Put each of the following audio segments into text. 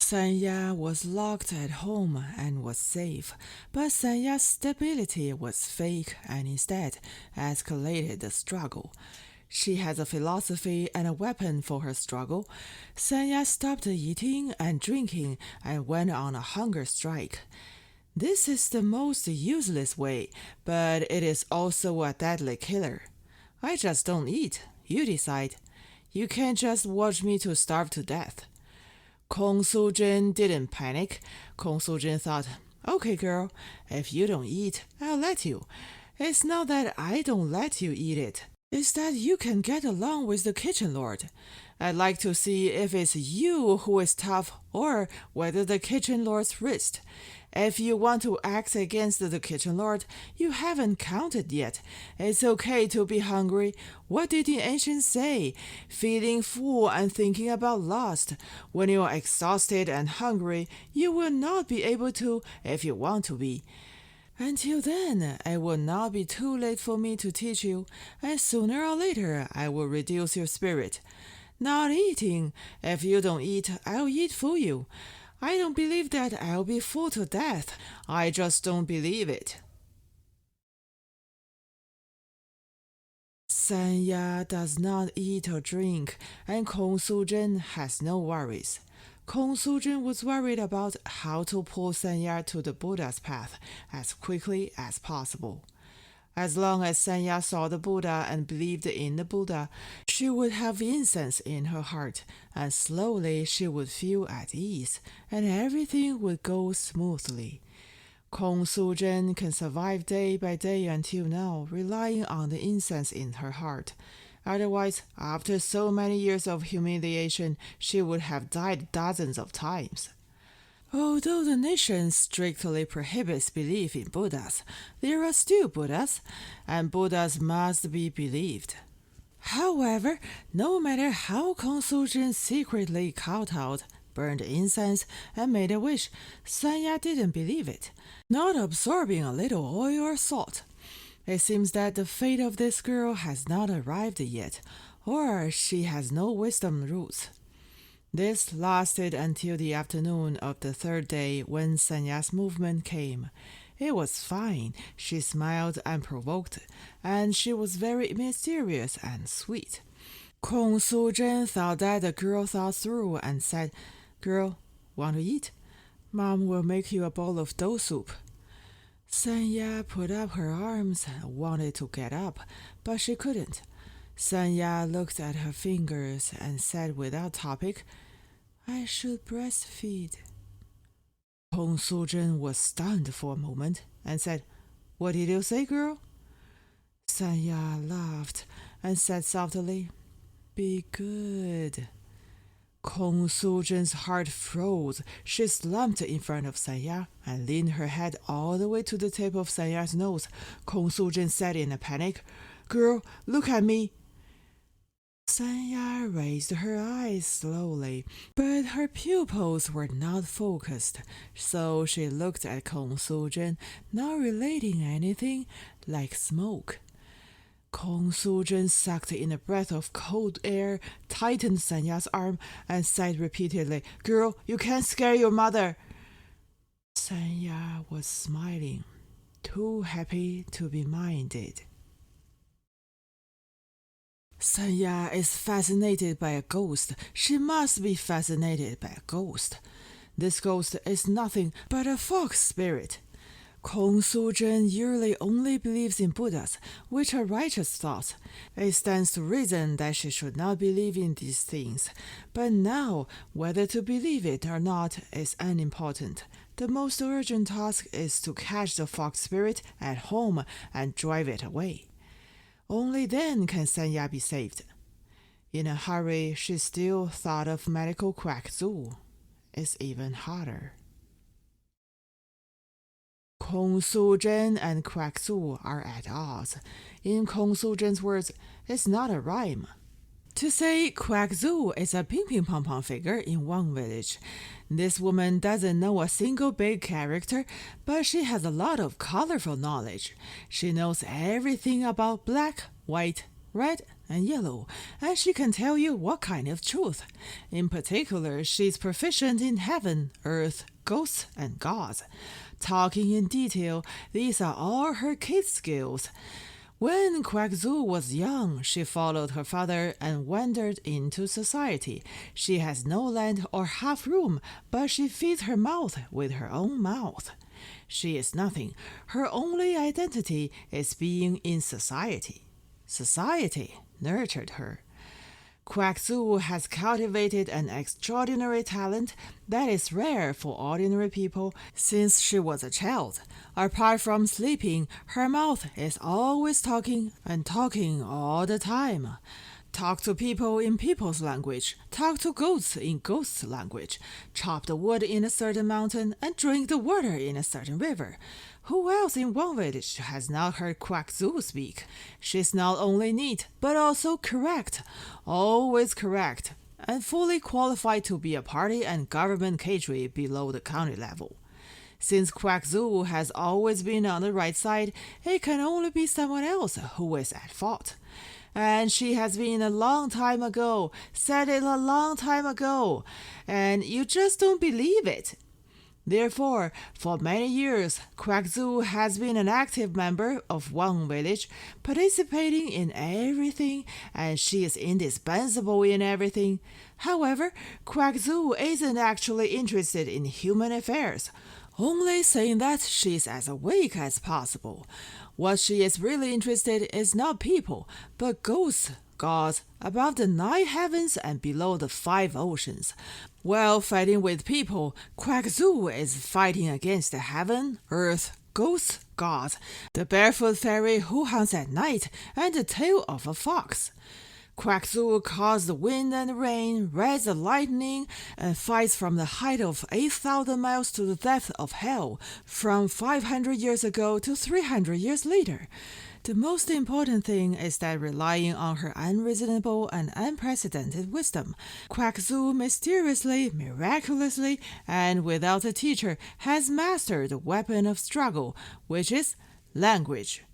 Sanya was locked at home and was safe, but Sanya's stability was fake and instead escalated the struggle. She has a philosophy and a weapon for her struggle. Sanya stopped eating and drinking and went on a hunger strike. This is the most useless way, but it is also a deadly killer. I just don't eat. You decide. You can't just watch me to starve to death. Kong Soo-jin didn't panic. Kong Soo-jin thought, okay girl, if you don't eat, I'll let you. It's not that I don't let you eat it. It's that you can get along with the kitchen lord. I'd like to see if it's you who is tough or whether the kitchen lord's wrist. If you want to act against the kitchen lord, you haven't counted yet. It's okay to be hungry. What did the ancients say? Feeling full and thinking about lust. When you are exhausted and hungry, you will not be able to if you want to be. Until then, it will not be too late for me to teach you, and sooner or later I will reduce your spirit. Not eating. If you don't eat, I'll eat for you. I don't believe that I'll be full to death. I just don't believe it. Sanya does not eat or drink, and Kong Soo-jin has no worries. Kong Soo-jin was worried about how to pull Sanya to the Buddha's path as quickly as possible. As long as Sanya saw the Buddha and believed in the Buddha, she would have incense in her heart, and slowly she would feel at ease, and everything would go smoothly. Kong Soo-jin can survive day by day until now, relying on the incense in her heart. Otherwise, after so many years of humiliation, she would have died dozens of times. Although the nation strictly prohibits belief in Buddhas, there are still Buddhas, and Buddhas must be believed. However, no matter how Kong Soo-jin secretly kowtowed, burned incense, and made a wish, Sanya didn't believe it, not absorbing a little oil or salt. It seems that the fate of this girl has not arrived yet, or she has no wisdom roots. This lasted until the afternoon of the third day when Sanya's movement came. It was fine. She smiled unprovoked, and she was very mysterious and sweet. Kong Soo-jin thought that the girl thought through and said, Girl, want to eat? Mom will make you a bowl of dough soup. Sanya put up her arms and wanted to get up, but she couldn't. Sanya looked at her fingers and said without topic, I should breastfeed. Kong Soo-jin was stunned for a moment and said, What did you say, girl? Sanya laughed and said softly, Be good. Kong Soo-jin's heart froze. She slumped in front of Sanya and leaned her head all the way to the tip of Sanya's nose. Kong Soo-jin said in a panic, Girl, look at me. Sanya raised her eyes slowly, but her pupils were not focused, so she looked at Kong Soo-jin, not relating anything, like smoke. Kong Soo-jin sucked in a breath of cold air, tightened Sanya's arm, and said repeatedly, Girl, you can't scare your mother. Sanya was smiling, too happy to be minded. Sanya is fascinated by a ghost. She must be fascinated by a ghost. This ghost is nothing but a fox spirit. Kong Soo-jin usually only believes in Buddhas, which are righteous thoughts. It stands to reason that she should not believe in these things. But now, whether to believe it or not is unimportant. The most urgent task is to catch the fox spirit at home and drive it away. Only then can Sanya be saved. In a hurry, she still thought of medical quack Zu. It's even harder. Kong Soo-jin and Quack Zu are at odds. In Kong Soo-jin's words, it's not a rhyme. To say Quack Zu is a ping-ping-pong-pong figure in one village. This woman doesn't know a single big character, but she has a lot of colorful knowledge. She knows everything about black, white, red, and yellow, and she can tell you what kind of truth. In particular, she's proficient in heaven, earth, ghosts, and gods. Talking in detail, these are all her kid skills. When Quackzoo was young, she followed her father and wandered into society. She has no land or half room, but she feeds her mouth with her own mouth. She is nothing. Her only identity is being in society. Society nurtured her. Quackzoo has cultivated an extraordinary talent that is rare for ordinary people since she was a child. Apart from sleeping, her mouth is always talking and talking all the time. Talk to people in people's language, talk to goats in goats' language, chop the wood in a certain mountain, and drink the water in a certain river. Who else in one village has not heard Quackzoo speak? She's not only neat, but also correct, always correct, and fully qualified to be a party and government cadre below the county level. Since Quackzoo has always been on the right side, it can only be someone else who is at fault. And she has been a long time ago, said it a long time ago, and you just don't believe it. Therefore, for many years, Quackzoo has been an active member of Wang village, participating in everything, and she is indispensable in everything. However, Quackzoo isn't actually interested in human affairs, only saying that she's as awake as possible. What she is really interested in is not people, but ghosts, gods, above the 9 heavens and below the 5 oceans. While fighting with people, Quackzoo is fighting against the heaven, earth, ghosts, gods, the barefoot fairy who hunts at night, and the tail of a fox. Quackzoo caused the wind and rain, rides the lightning, and fights from the height of 8,000 miles to the depth of hell, from 500 years ago to 300 years later. The most important thing is that relying on her unreasonable and unprecedented wisdom, Quackzoo mysteriously, miraculously, and without a teacher has mastered the weapon of struggle, which is language.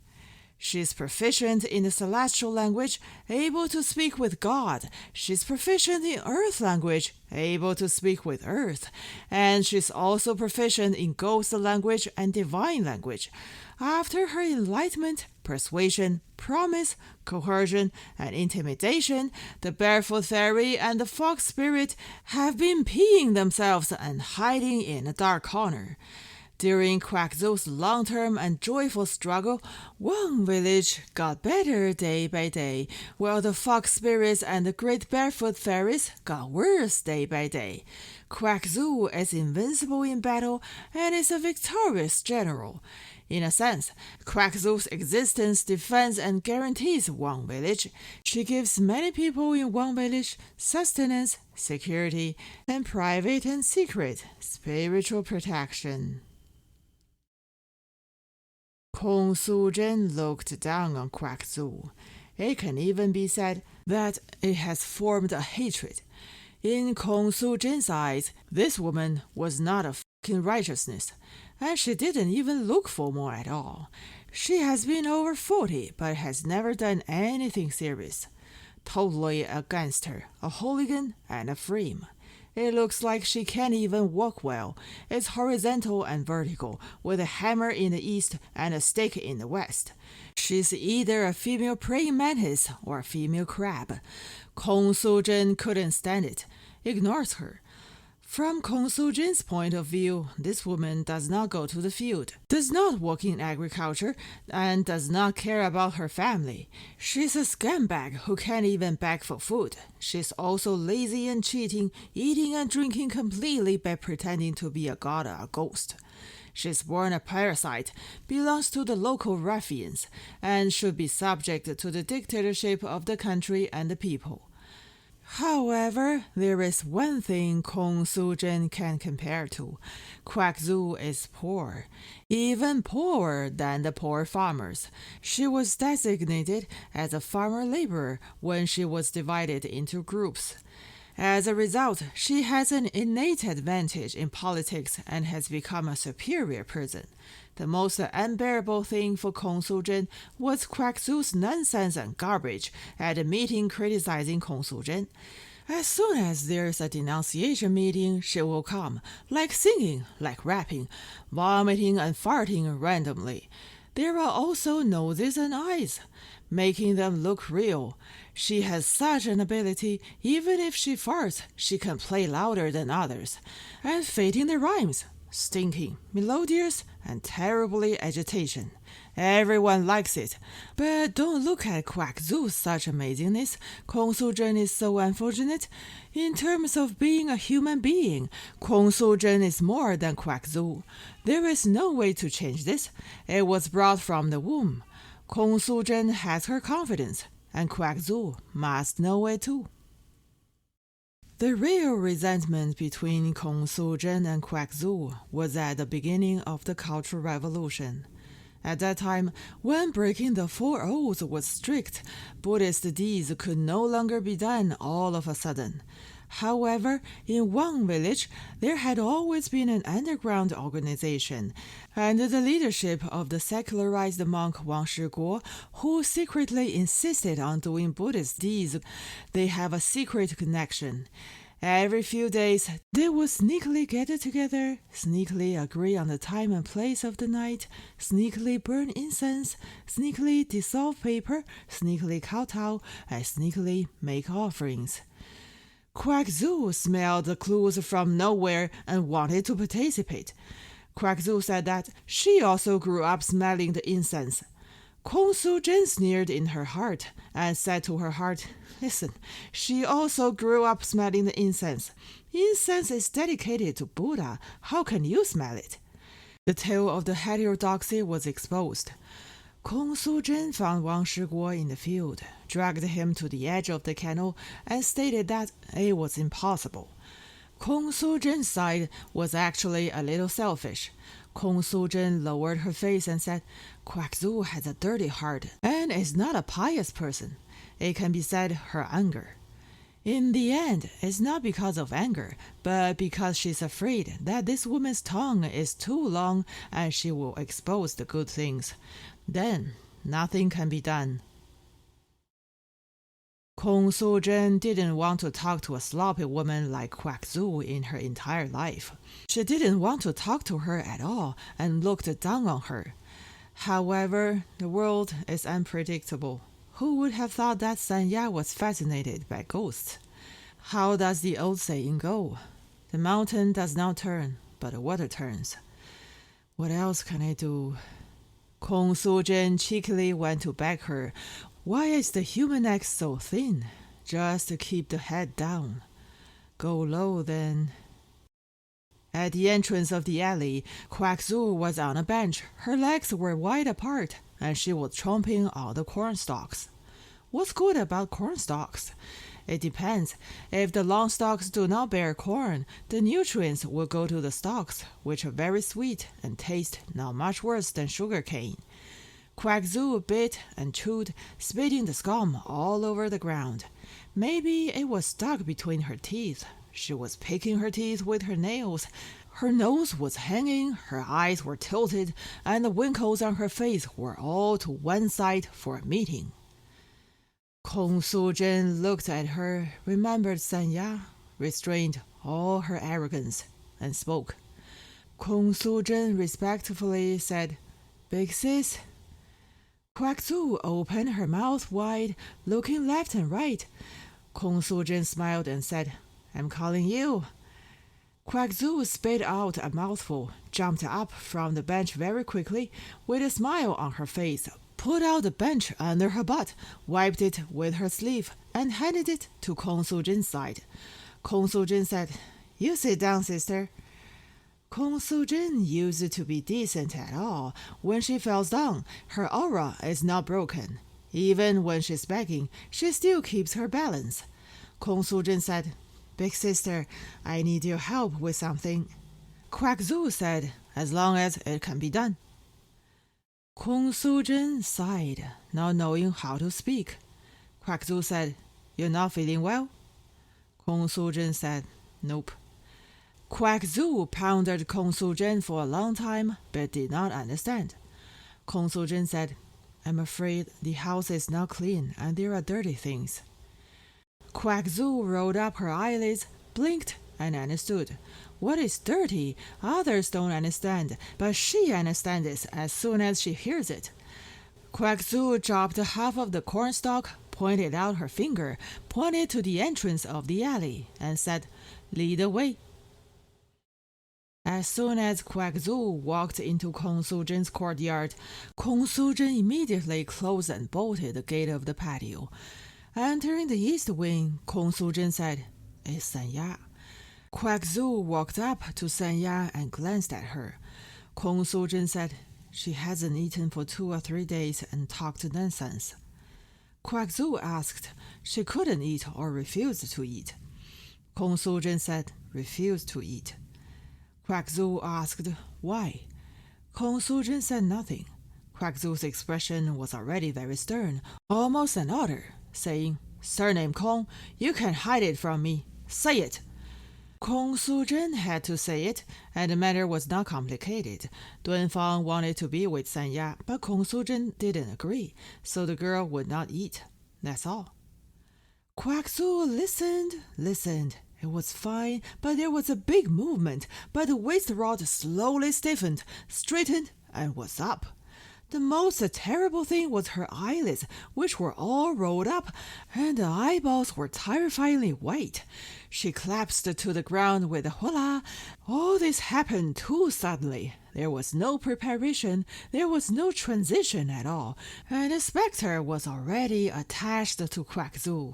She's proficient in the celestial language, able to speak with God. She's proficient in earth language, able to speak with earth. And she's also proficient in ghost language and divine language. After her enlightenment, persuasion, promise, coercion, and intimidation, the barefoot fairy and the fox spirit have been peeing themselves and hiding in a dark corner. During Quackzoo's long-term and joyful struggle, Wang village got better day by day, while the fox spirits and the great barefoot fairies got worse day by day. Quackzoo is invincible in battle and is a victorious general. In a sense, Quackzoo's existence defends and guarantees Wang village. She gives many people in Wang village sustenance, security, and private and secret spiritual protection. Kong Su-jin looked down on Quackzoo. It can even be said that it has formed a hatred. In Kong Su-jin's eyes, this woman was not a fucking righteousness, and she didn't even look formal at all. She has been over 40, but has never done anything serious. Totally against her, a hooligan and a freem. It looks like she can't even walk well. It's horizontal and vertical, with a hammer in the east and a stick in the west. She's either a female praying mantis or a female crab. Kong Su-jin couldn't stand it, ignores her. From Kong Su-jin's point of view, this woman does not go to the field, does not work in agriculture, and does not care about her family. She's a scumbag who can't even beg for food. She's also lazy and cheating, eating and drinking completely by pretending to be a god or a ghost. She's born a parasite, belongs to the local ruffians, and should be subject to the dictatorship of the country and the people. However, there is one thing Kong Su-jin can compare to. Quackzoo is poor, even poorer than the poor farmers. She was designated as a farmer laborer when she was divided into groups. As a result, she has an innate advantage in politics and has become a superior person. The most unbearable thing for Kong Su-zhen was Quack Zu's nonsense and garbage at a meeting criticizing Kong Su-zhen. As soon as there's a denunciation meeting, she will come, like singing, like rapping, vomiting and farting randomly. There are also noses and eyes, making them look real. She has such an ability, even if she farts, she can play louder than others. And fading the rhymes, stinking, melodious, and terribly agitation. Everyone likes it. But don't look at Quack Zu's such amazingness. Kong Su-zhen is so unfortunate. In terms of being a human being, Kong Su-zhen is more than Quack Zu. There is no way to change this. It was brought from the womb. Kong Su-zhen has her confidence, and Quack Zu must know it too. The real resentment between Kong Su-zhen and Quack Zu was at the beginning of the Cultural Revolution. At that time, when breaking the Four Oaths was strict, Buddhist deeds could no longer be done all of a sudden. However, in Wang village, there had always been an underground organization, under the leadership of the secularized monk Wang Shiguo, who secretly insisted on doing Buddhist deeds. They have a secret connection. Every few days, they would sneakily gather together, sneakily agree on the time and place of the night, sneakily burn incense, sneakily dissolve paper, sneakily kowtow, and sneakily make offerings. Quack Zu smelled the clues from nowhere and wanted to participate. Quack Zu said that she also grew up smelling the incense. Kong Su-zhen sneered in her heart and said to her heart, "Listen, she also grew up smelling the incense. Incense is dedicated to Buddha. How can you smell it?" The tale of the heterodoxy was exposed. Kong Su-zhen found Wang Shiguo in the field, dragged him to the edge of the kennel, and stated that it was impossible. Kong Su-zhen's side was actually a little selfish. Kong Su-zhen lowered her face and said, "Quack Zu has a dirty heart and is not a pious person. It can be said her anger. In the end, it's not because of anger, but because she's afraid that this woman's tongue is too long and she will expose the good things. Then nothing can be done." Kong Su-zhen didn't want to talk to a sloppy woman like Quack Zu in her entire life. She didn't want to talk to her at all and looked down on her. However, the world is unpredictable. Who would have thought that Sanya was fascinated by ghosts? How does the old saying go? The mountain does not turn, but the water turns. What else can I do? Kong Su-zhen cheekily went to beg her. Why is the human neck so thin? Just to keep the head down. Go low, then. At the entrance of the alley, Quack Zu was on a bench. Her legs were wide apart, and she was chomping all the corn stalks. What's good about corn stalks? It depends. If the long stalks do not bear corn, the nutrients will go to the stalks, which are very sweet and taste not much worse than sugar cane. Quack Zu bit and chewed, spitting the scum all over the ground. Maybe it was stuck between her teeth. She was picking her teeth with her nails. Her nose was hanging, her eyes were tilted, and the wrinkles on her face were all to one side for a meeting. Kong Su-zhen looked at her, remembered Sanya, restrained all her arrogance, and spoke. Kong Su-zhen respectfully said, "Big sis." Quack Zu opened her mouth wide, looking left and right. Kong Su-zhen smiled and said, "I'm calling you." Quack Zu spit out a mouthful, jumped up from the bench very quickly, with a smile on her face, pulled out the bench under her butt, wiped it with her sleeve, and handed it to Kong Su-zhen's side. Kong Su-zhen said, "You sit down, sister." Kong Su-zhen used to be decent at all. When she falls down, her aura is not broken. Even when she's begging, she still keeps her balance. Kong Su-zhen said, "Big sister, I need your help with something." Quack Zu said, "As long as it can be done." Kong Su-zhen sighed, not knowing how to speak. Quack Zu said, "You're not feeling well?" Kong Su-jin said, "Nope." Quack Zu pondered Kong Su-jin for a long time, but did not understand. Kong Su-jin said, "I'm afraid the house is not clean and there are dirty things." Quack Zu rolled up her eyelids, blinked, and understood. What is dirty, others don't understand, but she understands as soon as she hears it. Quack Zu dropped half of the cornstalk, pointed out her finger, pointed to the entrance of the alley, and said, "Lead the way." As soon as Quack Zu walked into Kong Su-jin's courtyard, Kong Su-jin immediately closed and bolted the gate of the patio. Entering the east wing, Kong Su-jin said, "It's Sanya." Quack Zu walked up to Sanya and glanced at her. Kong Su-jin said, "She hasn't eaten for 2 or 3 days and talked nonsense." Quack Zu asked, "She couldn't eat or refused to eat?" Kong Su-jin said, "Refused to eat." Quack Zu asked, "Why?" Kong Su-jin said nothing. Quack Zu's expression was already very stern, almost an order, saying, "Surname Kong, you can't hide it from me. Say it." Kong Su-jin had to say it, and the matter was not complicated. Dunfang wanted to be with Sanya, but Kong Su-jin didn't agree, so the girl would not eat. That's all. Quack Zu listened. It was fine, but there was a big movement, but the waist rod slowly stiffened, straightened, and was up. The most terrible thing was her eyelids, which were all rolled up, and the eyeballs were terrifyingly white. She collapsed to the ground with a hula. All this happened too suddenly. There was no preparation, there was no transition at all, and the spectre was already attached to Quack Zu.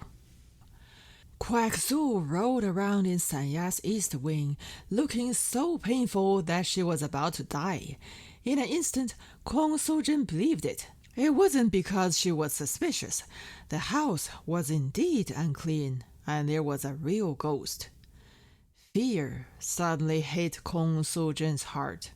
Quack Zu rolled around in Sanya's east wing, looking so painful that she was about to die. In an instant, Kong Su-jin believed it. It wasn't because she was suspicious. The house was indeed unclean, and there was a real ghost. Fear suddenly hit Kong Su-jin's heart.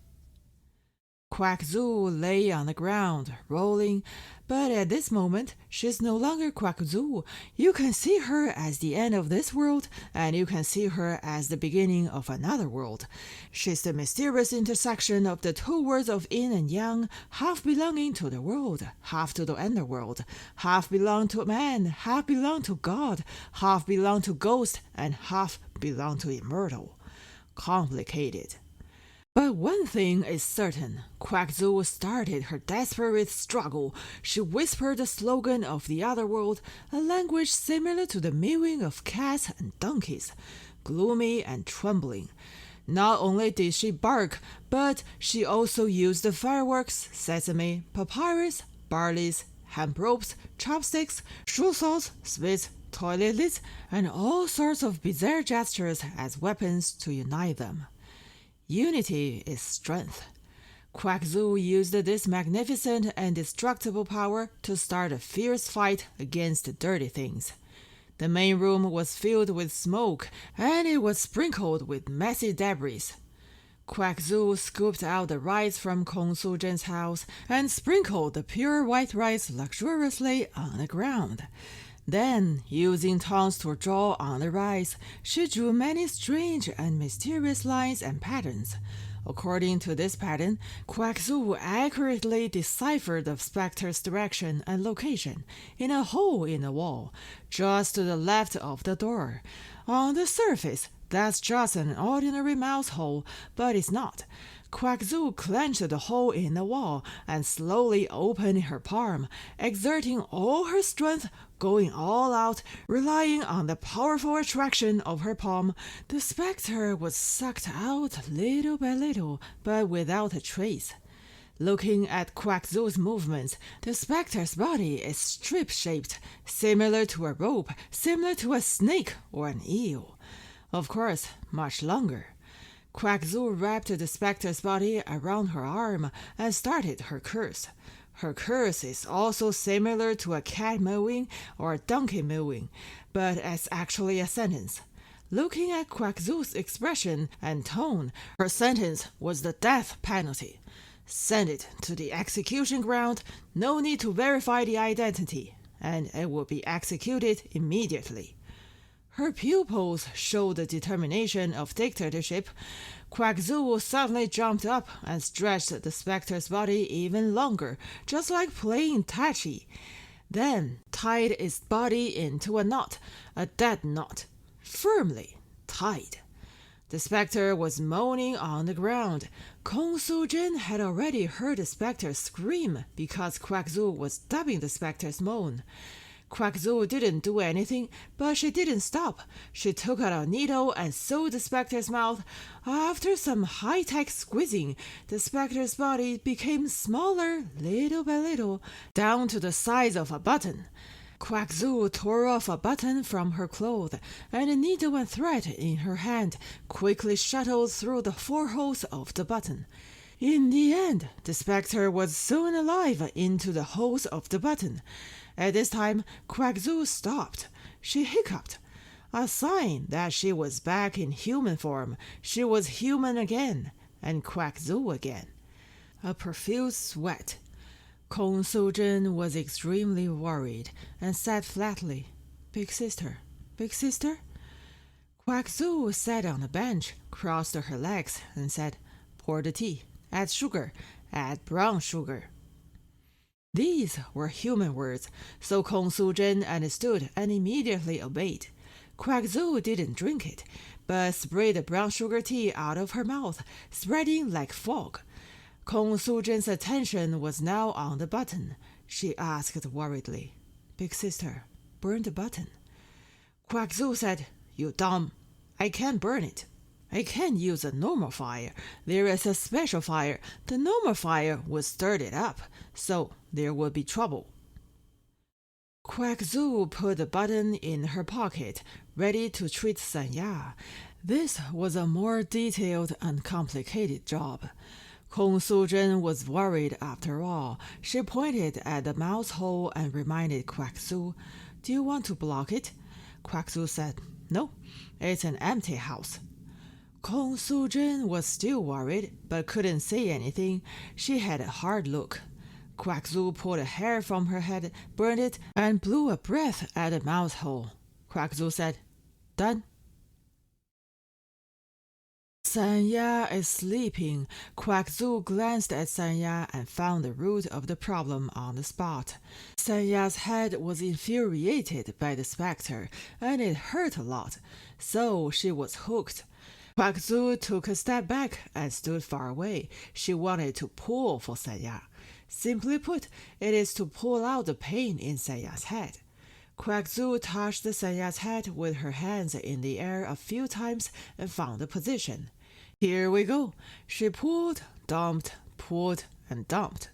Quack Zu lay on the ground, rolling, but at this moment, she's no longer Quack Zu. You can see her as the end of this world, and you can see her as the beginning of another world. She's the mysterious intersection of the 2 worlds of yin and yang, half belonging to the world, half to the underworld, half belong to man, half belong to God, half belong to ghost, and half belong to immortal. Complicated. But one thing is certain. Quack Zu started her desperate struggle. She whispered the slogan of the other world, a language similar to the mewing of cats and donkeys, gloomy and trembling. Not only did she bark, but she also used the fireworks, sesame, papyrus, barleys, hemp ropes, chopsticks, shoe saws, spits, toilet lids, and all sorts of bizarre gestures as weapons to unite them. Unity is strength. Quack Zu used this magnificent and destructible power to start a fierce fight against the dirty things. The main room was filled with smoke, and it was sprinkled with messy debris. Quack Zu scooped out the rice from Kong Su-jin's house and sprinkled the pure white rice luxuriously on the ground. Then, using tongs to draw on the rice, she drew many strange and mysterious lines and patterns. According to this pattern, Quack Zu accurately deciphered the specter's direction and location in a hole in the wall, just to the left of the door. On the surface, that's just an ordinary mouse hole, but it's not. Quack Zu clenched the hole in the wall and slowly opened her palm, exerting all her strength, going all out, relying on the powerful attraction of her palm. The spectre was sucked out little by little, but without a trace. Looking at Quack Zu's movements, the spectre's body is strip-shaped, similar to a rope, similar to a snake or an eel. Of course, much longer. Quack Zu wrapped the spectre's body around her arm and started her curse. Her curse is also similar to a cat mewing or a donkey mewing, but it's actually a sentence. Looking at Quack Zu's expression and tone, her sentence was the death penalty. Send it to the execution ground, no need to verify the identity, and it will be executed immediately. Her pupils showed the determination of dictatorship. Quack Zoo suddenly jumped up and stretched the specter's body even longer, just like playing Tai Chi. Then tied its body into a knot, a dead knot, firmly tied. The spectre was moaning on the ground. Kong Su-jin had already heard the spectre scream because Quack Zoo was dubbing the spectre's moan. Quack Zoo didn't do anything, but she didn't stop. She took out a needle and sewed the specter's mouth. After some high-tech squeezing, the specter's body became smaller little by little, down to the size of a button. Quack Zoo tore off a button from her cloth, and a needle and thread in her hand quickly shuttled through the 4 holes of the button. In the end, the spectre was sewn alive into the holes of the button. At this time, Quack Zoo stopped. She hiccuped, a sign that she was back in human form. She was human again, and Quack Zoo again. A profuse sweat. Kong Su-jin was extremely worried and said flatly, "Big sister, big sister?" Quack Zoo sat on a bench, crossed her legs, and said, "Pour the tea, add sugar, add brown sugar." These were human words, so Kong Su-jin understood and immediately obeyed. Quack Zoo didn't drink it, but sprayed the brown sugar tea out of her mouth, spreading like fog. Kong Su-jin's attention was now on the button. She asked worriedly, "Big sister, burn the button." Quack Zoo said, "You dumb. I can't burn it. I can't use a normal fire. There is a special fire. The normal fire would stir it up, so there would be trouble." Quack Zoo put the button in her pocket, ready to treat Sanya. This was a more detailed and complicated job. Kong Su-jin was worried after all. She pointed at the mouse hole and reminded Quack Zoo, "Do you want to block it?" Quack Zoo said, "No, it's an empty house." Kong Su-jin was still worried, but couldn't say anything. She had a hard look. Quack Zoo pulled a hair from her head, burned it, and blew a breath at the mouse hole. Quack Zoo said, "Done." Sanya is sleeping. Quack Zoo glanced at Sanya and found the root of the problem on the spot. Sanya's head was infuriated by the spectre, and it hurt a lot, so she was hooked. Quack Zoo took a step back and stood far away. She wanted to pull for Sanya. Simply put, it is to pull out the pain in Sanya's head. Quack Zoo touched Sanya's head with her hands in the air a few times and found the position. Here we go. She pulled, dumped, pulled, and dumped.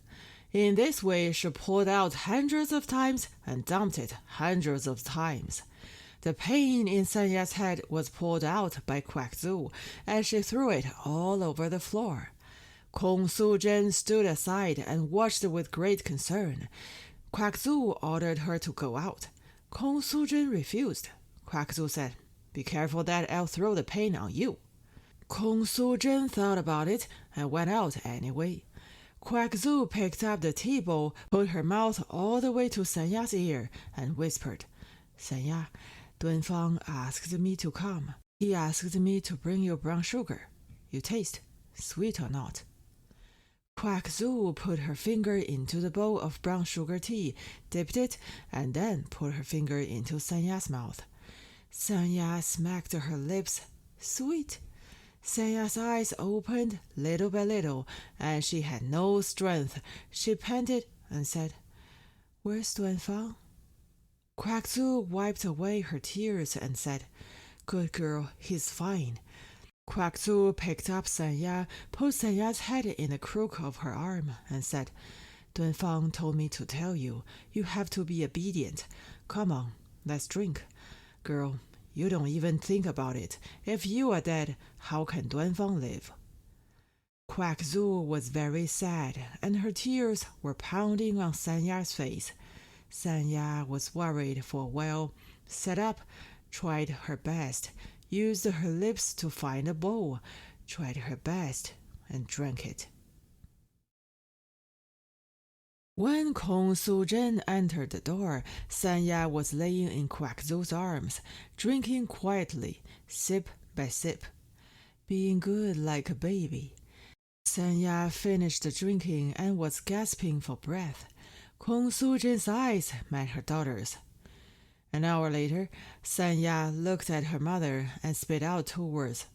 In this way, she pulled out hundreds of times and dumped it hundreds of times. The pain in Sanya's head was pulled out by Quack Zoo, and she threw it all over the floor. Kong Su-jin stood aside and watched with great concern. Quack Zoo ordered her to go out. Kong Su-jin refused. Quack Zoo said, "Be careful that I'll throw the pain on you." Kong Su-jin thought about it and went out anyway. Quack Zoo picked up the tea bowl, put her mouth all the way to Sanya's ear, and whispered, "Sanya, Dunfang asked me to come. He asked me to bring you brown sugar. You taste, sweet or not." Quack Zoo put her finger into the bowl of brown sugar tea, dipped it, and then put her finger into Sanya's mouth. Sanya smacked her lips. Sweet. Sanya's eyes opened little by little, and she had no strength. She panted and said, "Where's Dunfang?" Quack Zoo wiped away her tears and said, "Good girl, he's fine." Quack Zoo picked up Sanya, put Sanya's head in the crook of her arm, and said, "Dunfang told me to tell you, you have to be obedient. Come on, let's drink. Girl, you don't even think about it. If you are dead, how can Dunfang live?" Quack Zoo was very sad, and her tears were pounding on Sanya's face. Sanya was worried for a while, sat up, tried her best, used her lips to find a bowl, tried her best, and drank it. When Kong Su-zhen entered the door, Sanya was laying in Quack Zu's arms, drinking quietly, sip by sip, being good like a baby. Sanya finished drinking and was gasping for breath. Kong Su-zhen's eyes met her daughter's. An hour later, Sanya looked at her mother and spit out 2 words.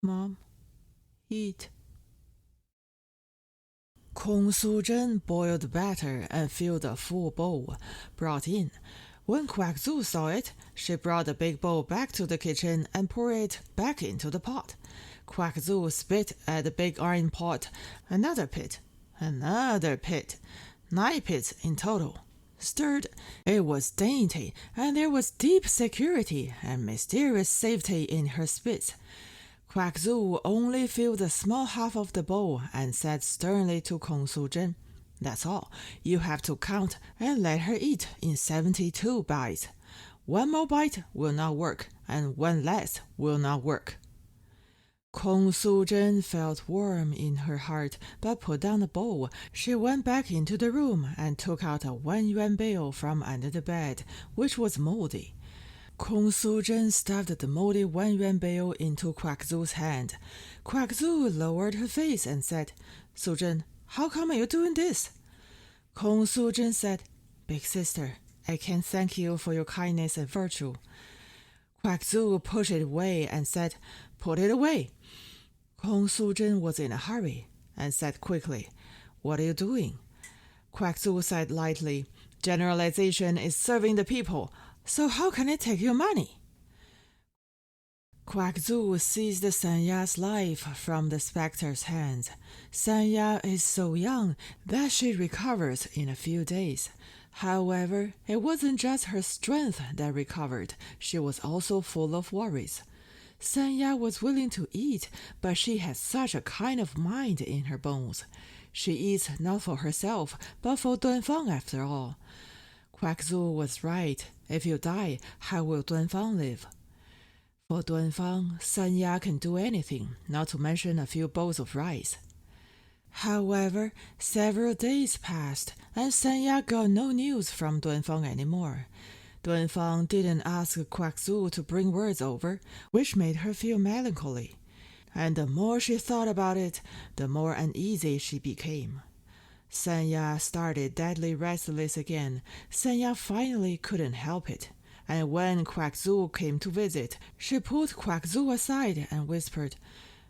Mom, eat. Kong Su-zhen boiled batter and filled a full bowl, brought in. When Quack Zu saw it, she brought the big bowl back to the kitchen and poured it back into the pot. Quack Zu spit at the big iron pot, another pit, 9 pits in total. Stirred, it was dainty, and there was deep security and mysterious safety in her spits. Quack Zu only filled a small half of the bowl and said sternly to Kong Su-zhen, "That's all. You have to count and let her eat in 72 bites. 1 more bite will not work, and 1 less will not work." Kong Su-zhen felt warm in her heart, but put down the bowl. She went back into the room and took out a 1-yuan bill from under the bed, which was moldy. Kong Su-zhen stuffed the moldy 1-yuan bill into Quack Zu's hand. Quack Zu lowered her face and said, "Su-zhen, how come are you doing this?" Kong Su-zhen said, "Big sister, I can't thank you for your kindness and virtue." Quack Zu pushed it away and said, "Put it away." Kong Su-zhen was in a hurry and said quickly, "What are you doing?" Quack Zu said lightly, "Generalization is serving the people. So how can I take your money?" Quack Zu seized Sanya's life from the specter's hands. Sanya is so young that she recovers in a few days. However, it wasn't just her strength that recovered. She was also full of worries. Sanya was willing to eat, but she had such a kind of mind in her bones. She eats not for herself, but for Dunfang after all. Quack Zu was right. If you die, how will Dunfang live? For Dunfang, Sanya can do anything, not to mention a few bowls of rice. However, several days passed, and Sanya got no news from Dunfang anymore. Dunfang didn't ask Quack Zu to bring words over, which made her feel melancholy. And the more she thought about it, the more uneasy she became. Sanya started deadly restless again. Sanya finally couldn't help it. And when Quack Zu came to visit, she pulled Quack Zu aside and whispered,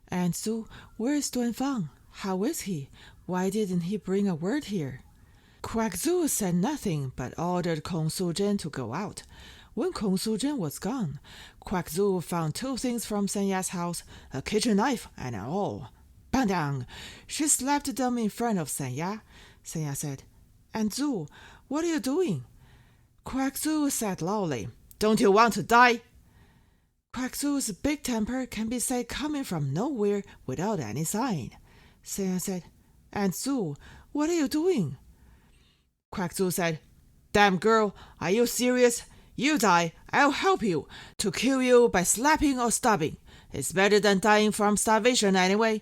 "Aunt Zu, where's Dunfang? How is he? Why didn't he bring a word here?" Quack Zu said nothing, but ordered Kong Su-zhen to go out. When Kong Su-zhen was gone, Quack Zu found 2 things from Sanya's house, a kitchen knife and an awl. Bang! She slapped them in front of Sanya. Sanya said, "Aunt Zu, what are you doing?" Quack Zu said loudly, "Don't you want to die?" Quack Zu's big temper can be said coming from nowhere without any sign. Sanya said, "Aunt Zu, what are you doing?" Quack Zu said, "Damn girl, are you serious? You die, I'll help you. To kill you by slapping or stabbing. It's better than dying from starvation anyway.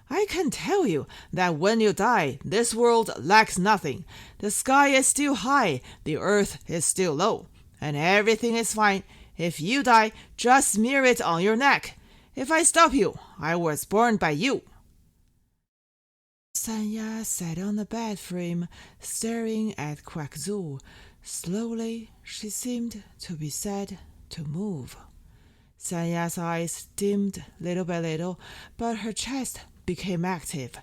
I can tell you that when you die, this world lacks nothing. The sky is still high, the earth is still low, and everything is fine. If you die, just smear it on your neck. If I stop you, I was born by you." Sanya sat on the bed frame, staring at Quack Zu. Slowly, she seemed to be sad to move. Sanya's eyes dimmed little by little, but her chest became active,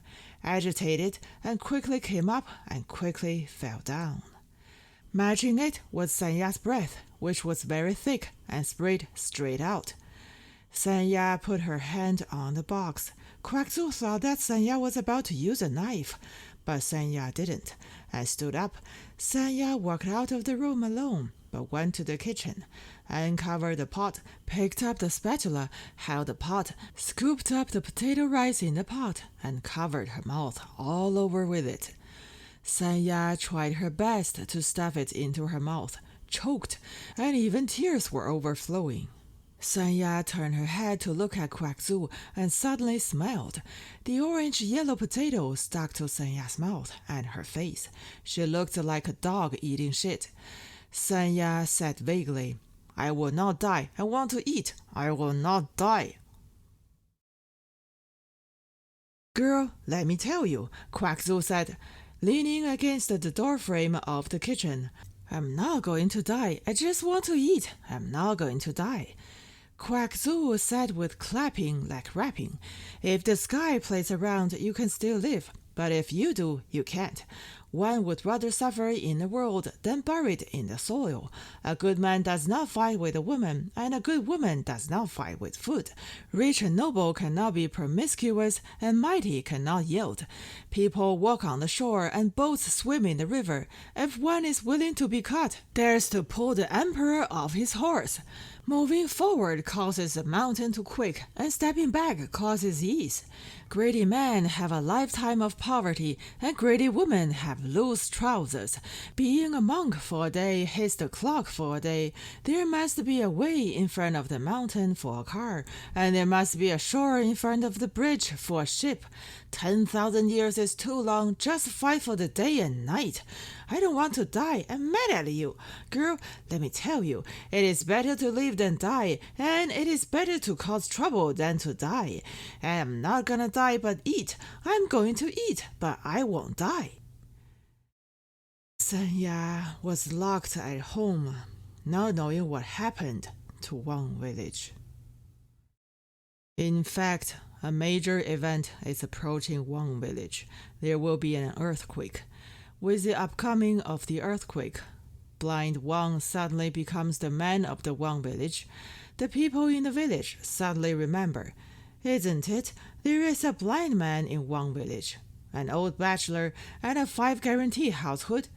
agitated, and quickly came up and quickly fell down. Matching it was Sanya's breath, which was very thick and spread straight out. Sanya put her hand on the box. Quack Zu thought that Sanya was about to use a knife, but Sanya didn't, and stood up. Sanya walked out of the room alone, but went to the kitchen, uncovered the pot, picked up the spatula, held the pot, scooped up the potato rice in the pot, and covered her mouth all over with it. Sanya tried her best to stuff it into her mouth, choked, and even tears were overflowing. Sanya turned her head to look at Quack Zoo and suddenly smiled. The orange-yellow potato stuck to Sanya's mouth and her face. She looked like a dog eating shit. Sanya said vaguely, "I will not die. I want to eat. I will not die." "Girl, let me tell you," Quack Zoo said, leaning against the doorframe of the kitchen. "I'm not going to die. I just want to eat. I'm not going to die." Quack Zoo said with clapping like rapping. "If the sky plays around, you can still live. But if you do, you can't. One would rather suffer in the world than buried in the soil. A good man does not fight with a woman, and a good woman does not fight with food. Rich and noble cannot be promiscuous, and mighty cannot yield. People walk on the shore, and boats swim in the river. If one is willing to be cut, there's to pull the emperor off his horse. Moving forward causes a mountain to quake, and stepping back causes ease. Greedy men have a lifetime of poverty, and greedy women have loose trousers. Being a monk for a day hits the clock for a day. There must be a way in front of the mountain for a car, and there must be a shore in front of the bridge for a ship. 10,000 years is too long. Just fight for the day and night. I don't want to die. I'm mad at you. Girl, let me tell you, it is better to live than die, and it is better to cause trouble than to die. And I'm not gonna die but eat. I'm going to eat, but I won't die." Sanya was locked at home, not knowing what happened to Wang village. In fact, a major event is approaching Wang village. There will be an earthquake. With the upcoming of the earthquake, Blind Wang suddenly becomes the man of the Wang village. The people in the village suddenly remember, "Isn't it? There is a blind man in Wang village, an old bachelor, and a 5 guarantee household."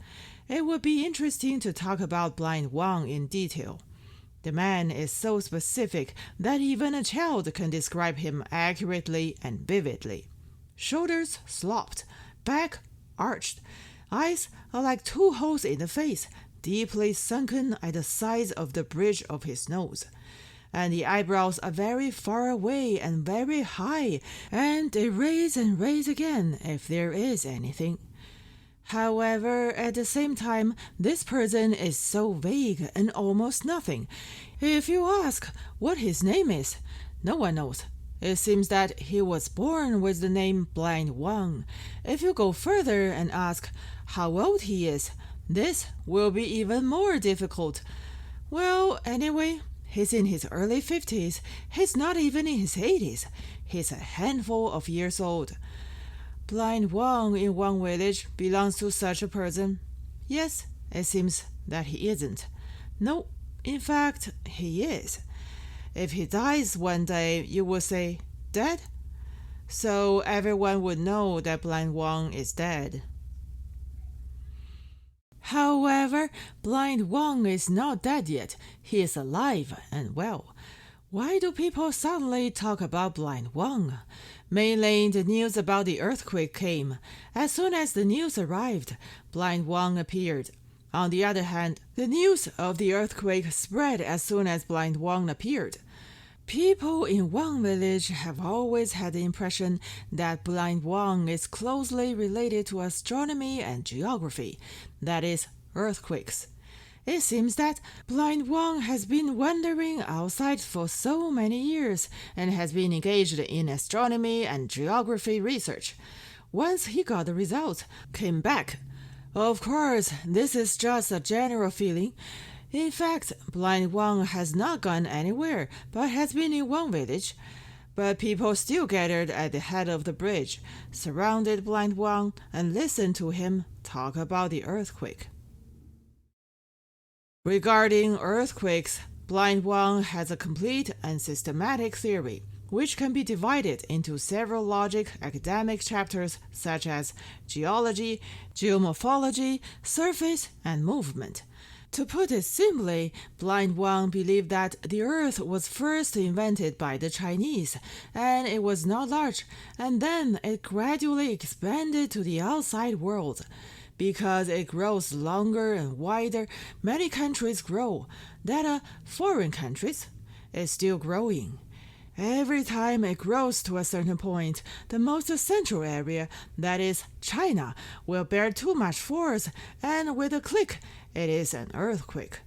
It would be interesting to talk about Blind Wang in detail. The man is so specific that even a child can describe him accurately and vividly. Shoulders slopped, back arched. Eyes are like 2 holes in the face, deeply sunken at the sides of the bridge of his nose. And the eyebrows are very far away and very high, and they raise and raise again if there is anything. However, at the same time, this person is so vague and almost nothing. If you ask what his name is, no one knows. It seems that he was born with the name Blind Wang. If you go further and ask how old he is, this will be even more difficult. Well, anyway, he's in his early 50s. He's not even in his 80s. He's a handful of years old. Blind Wang in Wang village belongs to such a person. Yes, it seems that he isn't. No, in fact, he is. If he dies one day, you will say, "Dead?" So everyone would know that Blind Wang is dead. However, Blind Wang is not dead yet. He is alive and well. Why do people suddenly talk about Blind Wang? Mainly the news about the earthquake came. As soon as the news arrived, Blind Wang appeared. On the other hand, the news of the earthquake spread as soon as Blind Wang appeared. People in Wang village have always had the impression that Blind Wang is closely related to astronomy and geography, that is, earthquakes. It seems that Blind Wang has been wandering outside for so many years and has been engaged in astronomy and geography research. Once he got the results, came back. Of course, this is just a general feeling. In fact, Blind Wang has not gone anywhere, but has been in Wang village. But people still gathered at the head of the bridge, surrounded Blind Wang, and listened to him talk about the earthquake. Regarding earthquakes, Blind Wang has a complete and systematic theory, which can be divided into several logic academic chapters such as geology, geomorphology, surface, and movement. To put it simply, Blind Wang believed that the earth was first invented by the Chinese, and it was not large, and then it gradually expanded to the outside world. Because it grows longer and wider, many countries grow, that are foreign countries. is still growing. Every time it grows to a certain point, the most central area, that is, China, will bear too much force, and with a click, it is an earthquake.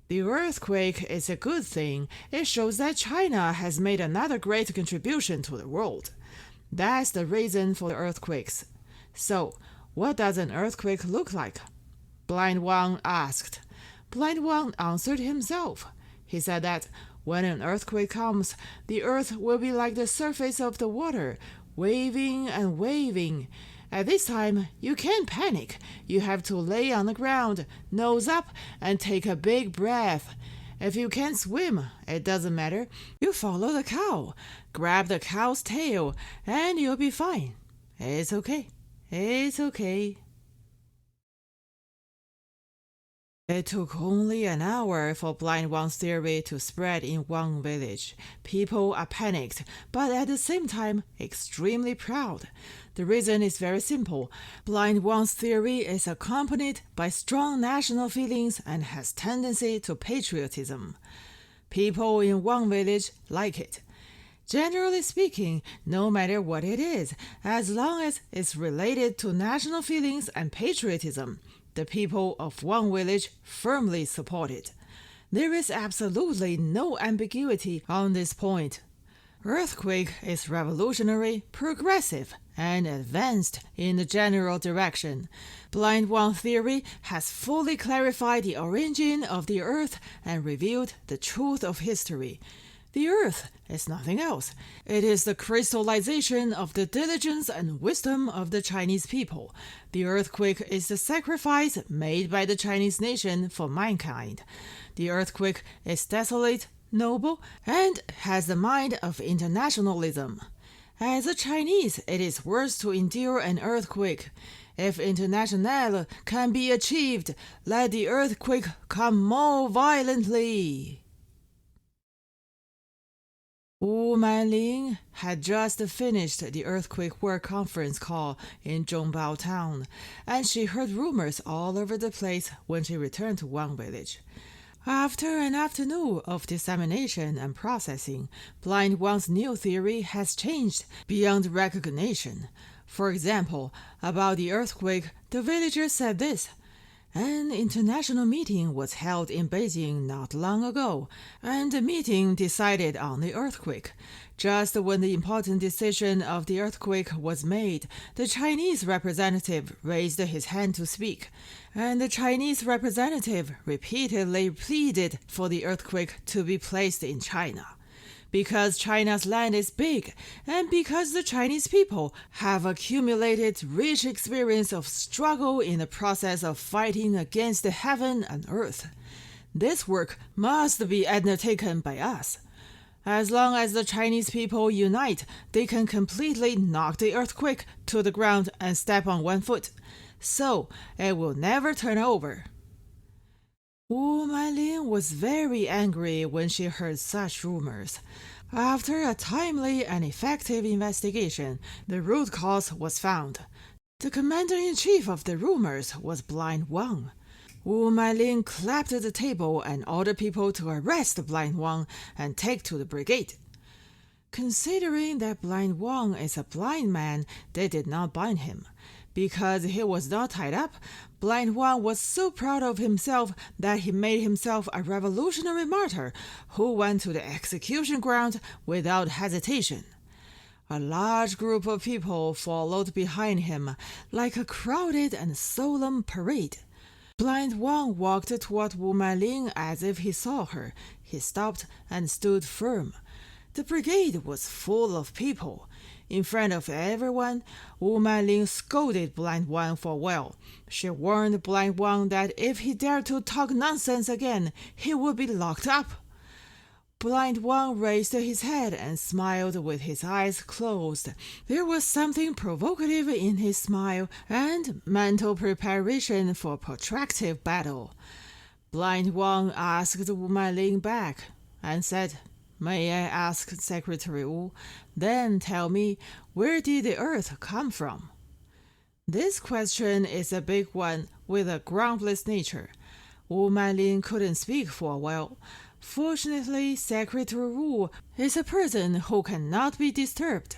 The earthquake is a good thing. It shows that China has made another great contribution to the world. That's the reason for the earthquakes. So, what does an earthquake look like? Blind Wang asked. Blind Wang answered himself. He said that when an earthquake comes, the earth will be like the surface of the water, waving and waving. At this time, you can't panic. You have to lay on the ground, nose up, and take a big breath. If you can't swim, it doesn't matter. You follow the cow, grab the cow's tail, and you'll be fine. It's okay. It's okay. It took only an hour for Blind Wang's theory to spread in Wang village. People are panicked, but at the same time extremely proud. The reason is very simple. Blind Wang's theory is accompanied by strong national feelings and has tendency to patriotism. People in Wang village like it. Generally speaking, no matter what it is, as long as it's related to national feelings and patriotism, the people of Wang village firmly support it. There is absolutely no ambiguity on this point. Earthquake is revolutionary, progressive, and advanced in the general direction. Blind Wang theory has fully clarified the origin of the earth and revealed the truth of history. The earth is nothing else. It is the crystallization of the diligence and wisdom of the Chinese people. The earthquake is the sacrifice made by the Chinese nation for mankind. The earthquake is desolate, noble, and has the mind of internationalism. As a Chinese, it is worse to endure an earthquake. If international can be achieved, let the earthquake come more violently. Wu Manling had just finished the earthquake work conference call in Zhongbao town, and she heard rumors all over the place when she returned to Wang village. After an afternoon of dissemination and processing, Blind Wang's new theory has changed beyond recognition. For example, about the earthquake, the villagers said this. An international meeting was held in Beijing not long ago, and the meeting decided on the earthquake. Just when the important decision of the earthquake was made, the Chinese representative raised his hand to speak, and the Chinese representative repeatedly pleaded for the earthquake to be placed in China. Because China's land is big, and because the Chinese people have accumulated rich experience of struggle in the process of fighting against heaven and earth. This work must be undertaken by us. As long as the Chinese people unite, they can completely knock the earthquake to the ground and step on one foot. So it will never turn over. Wu Manling was very angry when she heard such rumors. After a timely and effective investigation, the root cause was found. The commander-in-chief of the rumors was Blind Wang. Wu Manling clapped the table and ordered people to arrest Blind Wang and take to the brigade. Considering that Blind Wang is a blind man, they did not bind him. Because he was not tied up, Blind Wang was so proud of himself that he made himself a revolutionary martyr who went to the execution ground without hesitation. A large group of people followed behind him like a crowded and solemn parade. Blind Wang walked toward Wu Manling as if he saw her. He stopped and stood firm. The brigade was full of people. In front of everyone, Wu Manling scolded Blind Wang for a while. She warned Blind Wang that if he dared to talk nonsense again, he would be locked up. Blind Wang raised his head and smiled with his eyes closed. There was something provocative in his smile and mental preparation for protracted battle. Blind Wang asked Wu Manling back and said, "May I ask Secretary Wu, then tell me, where did the earth come from?" This question is a big one with a groundless nature. Wu Manling couldn't speak for a while. Fortunately, Secretary Wu is a person who cannot be disturbed.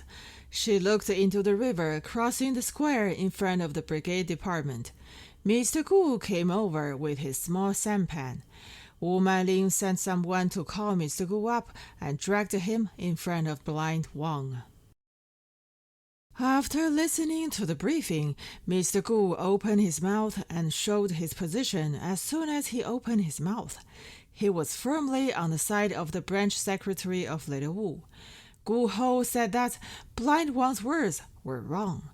She looked into the river crossing the square in front of the brigade department. Mr. Gu came over with his small sampan. Wu Manling sent someone to call Mr. Gu up and dragged him in front of Blind Wang. After listening to the briefing, Mr. Gu opened his mouth and showed his position as soon as he opened his mouth. He was firmly on the side of the branch secretary of Little Wu. Gu Hou said that Blind Wang's words were wrong.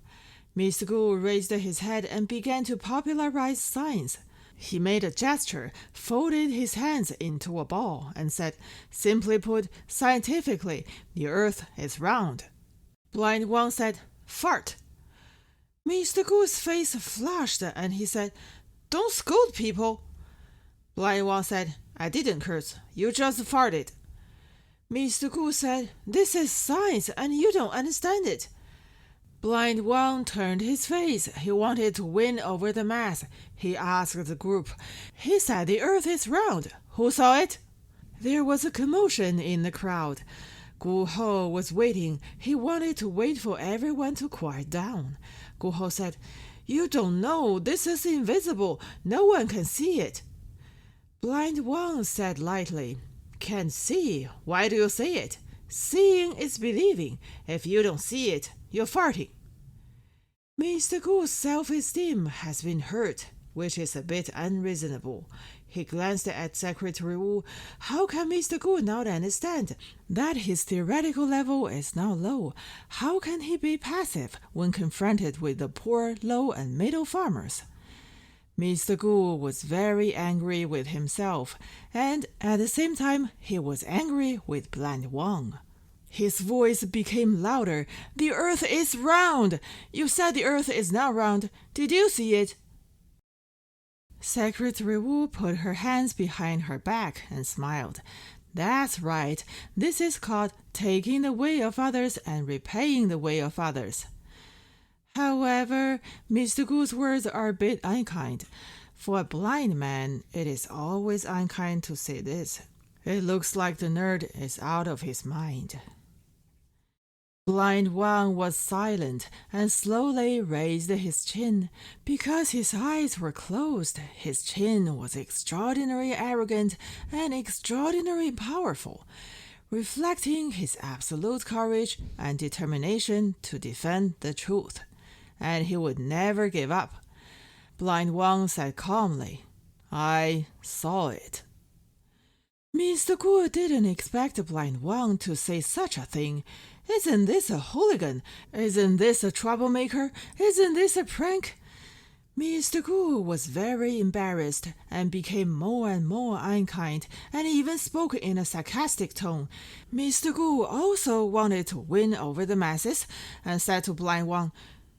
Mr. Gu raised his head and began to popularize science. He made a gesture, folded his hands into a ball, and said, "Simply put, scientifically, the earth is round." Blind Wang said, "Fart." Mr. Gu's face flushed and he said, "Don't scold people." Blind Wang said, "I didn't curse. You just farted." Mr. Gu said, "This is science and you don't understand it." Blind Wang turned his face. He wanted to win over the mass. He asked the group, "He said the earth is round. Who saw it?" There was a commotion in the crowd. Gu Hou was waiting. He wanted to wait for everyone to quiet down. Gu Hou said, "You don't know. This is invisible. No one can see it." Blind Wang said lightly, "Can't see. Why do you say it? Seeing is believing. If you don't see it, you're farting." Mr. Gu's self-esteem has been hurt, which is a bit unreasonable. He glanced at Secretary Wu. How can Mr. Gu not understand that his theoretical level is now low? How can he be passive when confronted with the poor, low, and middle farmers? Mr. Gu was very angry with himself, and at the same time he was angry with Blind Wang. His voice became louder. "The earth is round! You said the earth is not round. Did you see it?" Secretary Wu put her hands behind her back and smiled. "That's right. This is called taking the way of others and repaying the way of others." However, Mr. Gu's words are a bit unkind. For a blind man, it is always unkind to say this. It looks like the nerd is out of his mind. Blind Wang was silent and slowly raised his chin. Because his eyes were closed, his chin was extraordinarily arrogant and extraordinarily powerful, reflecting his absolute courage and determination to defend the truth. And he would never give up. Blind Wang said calmly, "I saw it." Mr. Gu didn't expect Blind Wang to say such a thing. Isn't this a hooligan? Isn't this a troublemaker? Isn't this a prank? Mr. Gu was very embarrassed and became more and more unkind and even spoke in a sarcastic tone. Mr. Gu also wanted to win over the masses and said to Blind Wang,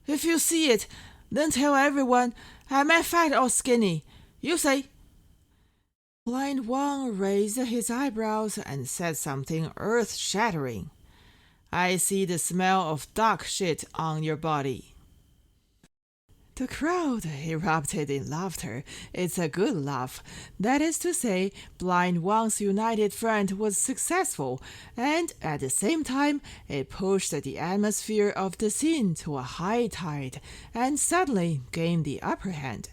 "If you see it, then tell everyone, am I fat or skinny? You say." Blind Wang raised his eyebrows and said something earth-shattering. "I see the smell of dog shit on your body." The crowd erupted in laughter. It's a good laugh. That is to say, Blind Wang's united front was successful, and at the same time, it pushed the atmosphere of the scene to a high tide, and suddenly gained the upper hand.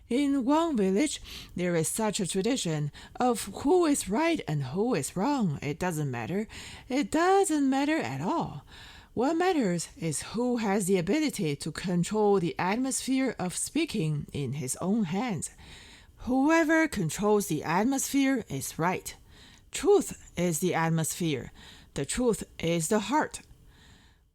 In Wang village, there is such a tradition of who is right and who is wrong. It doesn't matter. It doesn't matter at all. What matters is who has the ability to control the atmosphere of speaking in his own hands. Whoever controls the atmosphere is right. Truth is the atmosphere. The truth is the heart.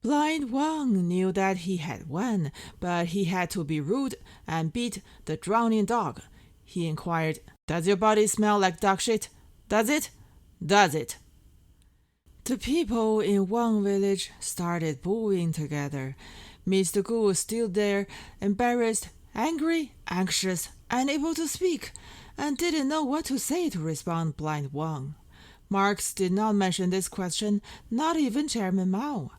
Blind Wang knew that he had won, but he had to be rude and beat the drowning dog. He inquired, "Does your body smell like dog shit? Does it? Does it?" The people in Wang village started booing together. Mr. Gu stood there, embarrassed, angry, anxious, unable to speak, and didn't know what to say to respond Blind Wang. Marx did not mention this question, not even Chairman Mao.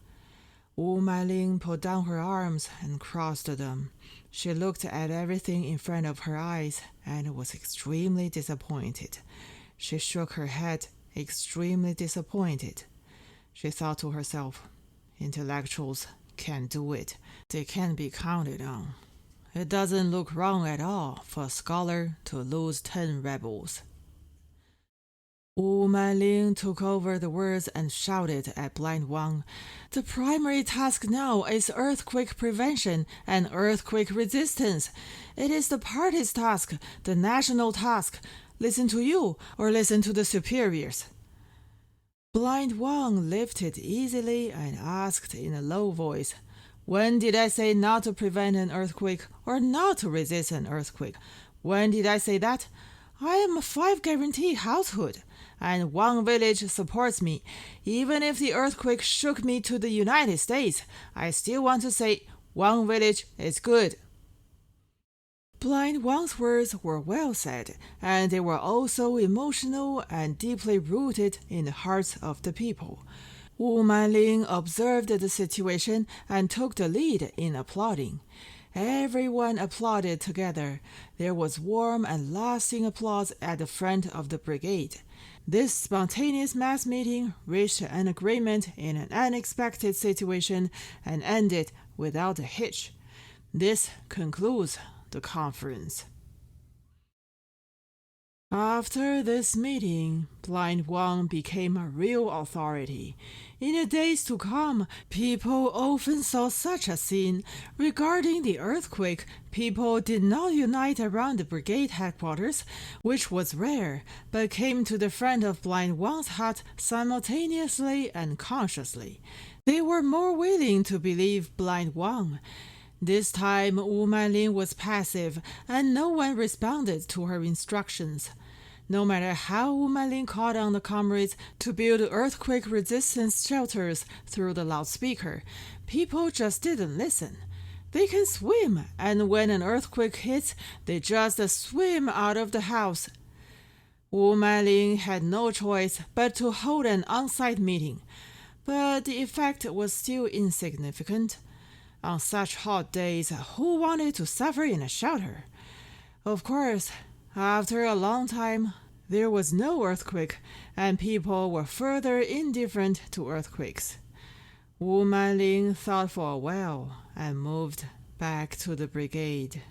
Wu Manling put down her arms and crossed them. She looked at everything in front of her eyes and was extremely disappointed. She shook her head, extremely disappointed. She thought to herself, intellectuals can't do it. They can't be counted on. It doesn't look wrong at all for a scholar to lose 10 rebels. Wu Manling took over the words and shouted at Blind Wang, "The primary task now is earthquake prevention and earthquake resistance. It is the party's task, the national task. Listen to you or listen to the superiors." Blind Wang lifted easily and asked in a low voice, "When did I say not to prevent an earthquake or not to resist an earthquake? When did I say that? I am a 5-guarantee household, and Wang village supports me. Even if the earthquake shook me to the United States, I still want to say Wang village is good." Blind Wang's words were well said, and they were also emotional and deeply rooted in the hearts of the people. Wu Manling observed the situation and took the lead in applauding. Everyone applauded together. There was warm and lasting applause at the front of the brigade. This spontaneous mass meeting reached an agreement in an unexpected situation and ended without a hitch. This concludes the conference. After this meeting, Blind Wang became a real authority. In the days to come, people often saw such a scene. Regarding the earthquake, people did not unite around the brigade headquarters, which was rare, but came to the front of Blind Wang's hut simultaneously and consciously. They were more willing to believe Blind Wang. This time, Wu Manling was passive, and no one responded to her instructions. No matter how Wu Manling called on the comrades to build earthquake resistance shelters through the loudspeaker, people just didn't listen. They can swim, and when an earthquake hits, they just swim out of the house. Wu Manling had no choice but to hold an on-site meeting, but the effect was still insignificant. On such hot days, who wanted to suffer in a shelter? Of course, after a long time, there was no earthquake, and people were further indifferent to earthquakes. Wu Manling thought for a while and moved back to the brigade.